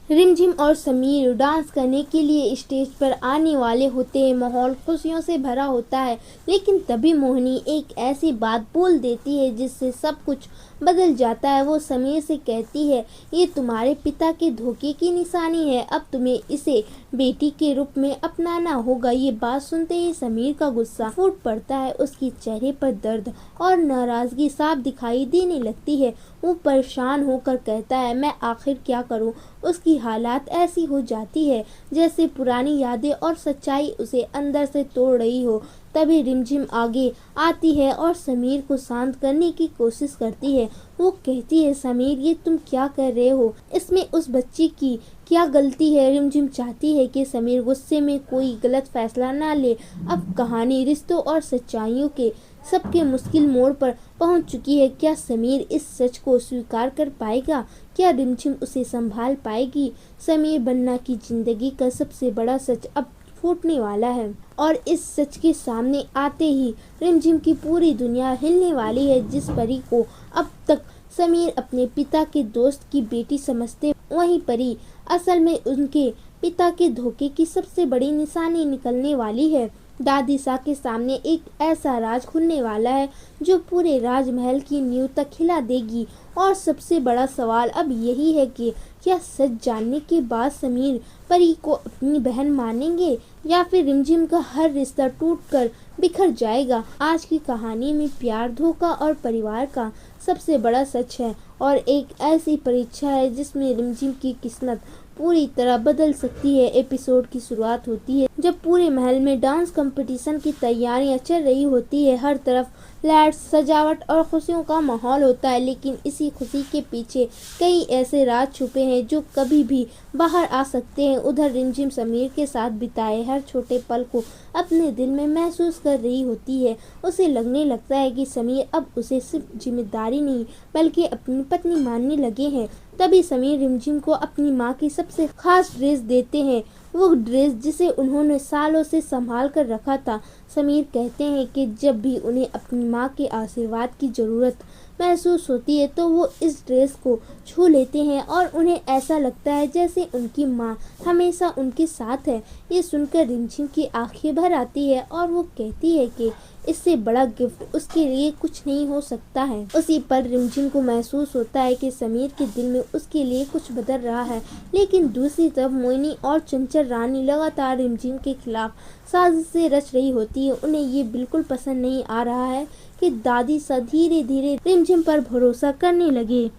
रिमझिम और समीर डांस करने के लिए स्टेज पर आने वाले होते हैं। माहौल खुशियों से भरा होता है, लेकिन तभी मोहिनी एक ऐसी बात बोल देती है जिससे सब कुछ बदल जाता है। वो समीर से कहती है, ये तुम्हारे पिता के धोखे की निशानी है, अब तुम्हें इसे बेटी के रूप में अपनाना होगा। ये बात सुनते ही समीर का गुस्सा फूट पड़ता है, उसके चेहरे पर दर्द और नाराजगी साफ दिखाई देने लगती है। वो परेशान होकर कहता है, मैं आखिर क्या करूं। उसकी हालात ऐसी हो जाती है जैसे पुरानी यादें और सच्चाई उसे अंदर से तोड़ रही हो। तभी रिमझिम आगे आती है और समीर को शांत करने की कोशिश करती है। वो कहती है, समीर ये तुम क्या कर रहे हो, इसमें उस बच्ची की क्या गलती है। रिमझिम चाहती है कि समीर गुस्से में कोई गलत फैसला ना ले। अब कहानी रिश्तों और सच्चाइयों के सबके मुश्किल मोड़ पर पहुंच चुकी है। क्या समीर इस सच को स्वीकार कर पाएगा? क्या रिमझिम उसे संभाल पाएगी? समीर बन्ना की जिंदगी का सबसे बड़ा सच अब फूटने वाला है और इस सच के सामने आते ही रिमझिम की पूरी दुनिया हिलने वाली है। जिस परी को अब तक समीर अपने पिता के दोस्त की बेटी समझते, वही परी असल में उनके पिता के धोखे की सबसे बड़ी निशानी निकलने वाली है। दादी सा के सामने एक ऐसा राज खुलने वाला है जो पूरे राजमहल की नींव तक हिला देगी। और सबसे बड़ा सवाल अब यही है कि क्या सच जानने के बाद समीर परी को अपनी बहन मानेंगे या फिर रिमझिम का हर रिश्ता टूटकर बिखर जाएगा। आज की कहानी में प्यार, धोखा और परिवार का सबसे बड़ा सच है और एक ऐसी परीक्षा है जिसमें रिमझिम की किस्मत पूरी तरह बदल सकती है। एपिसोड की शुरुआत होती है जब पूरे महल में डांस कंपटीशन की तैयारियां चल रही होती है। हर तरफ लाइट्स, सजावट और खुशियों का माहौल होता है, लेकिन इसी खुशी के पीछे कई ऐसे राज छुपे हैं जो कभी भी बाहर आ सकते हैं। उधर रिमझिम समीर के साथ बिताए हर छोटे पल को अपने दिल में महसूस कर रही होती है। उसे लगने लगता है कि समीर अब उसे सिर्फ जिम्मेदारी नहीं बल्कि अपनी पत्नी मानने लगे हैं। तभी समीर रिमझिम को अपनी माँ की सबसे खास ड्रेस देते हैं, वो ड्रेस जिसे उन्होंने सालों से संभाल कर रखा था। समीर कहते हैं कि जब भी उन्हें अपनी माँ के आशीर्वाद की ज़रूरत महसूस होती है तो वो इस ड्रेस को छू लेते हैं और उन्हें ऐसा लगता है जैसे उनकी माँ हमेशा उनके साथ है। ये सुनकर रिमझिम की आंखें भर आती है और वो कहती है कि इससे बड़ा गिफ्ट उसके लिए कुछ नहीं हो सकता है। उसी पर रिमझिम को महसूस होता है कि समीर के दिल में उसके लिए कुछ बदल रहा है, लेकिन दूसरी तरफ मोहिनी और चंचल रानी लगातार रिमझिम के खिलाफ साजिशें रच रही होती है। उन्हें ये बिल्कुल पसंद नहीं आ रहा है कि दादी सा धीरे धीरे रिमझिम पर भरोसा करने लगे।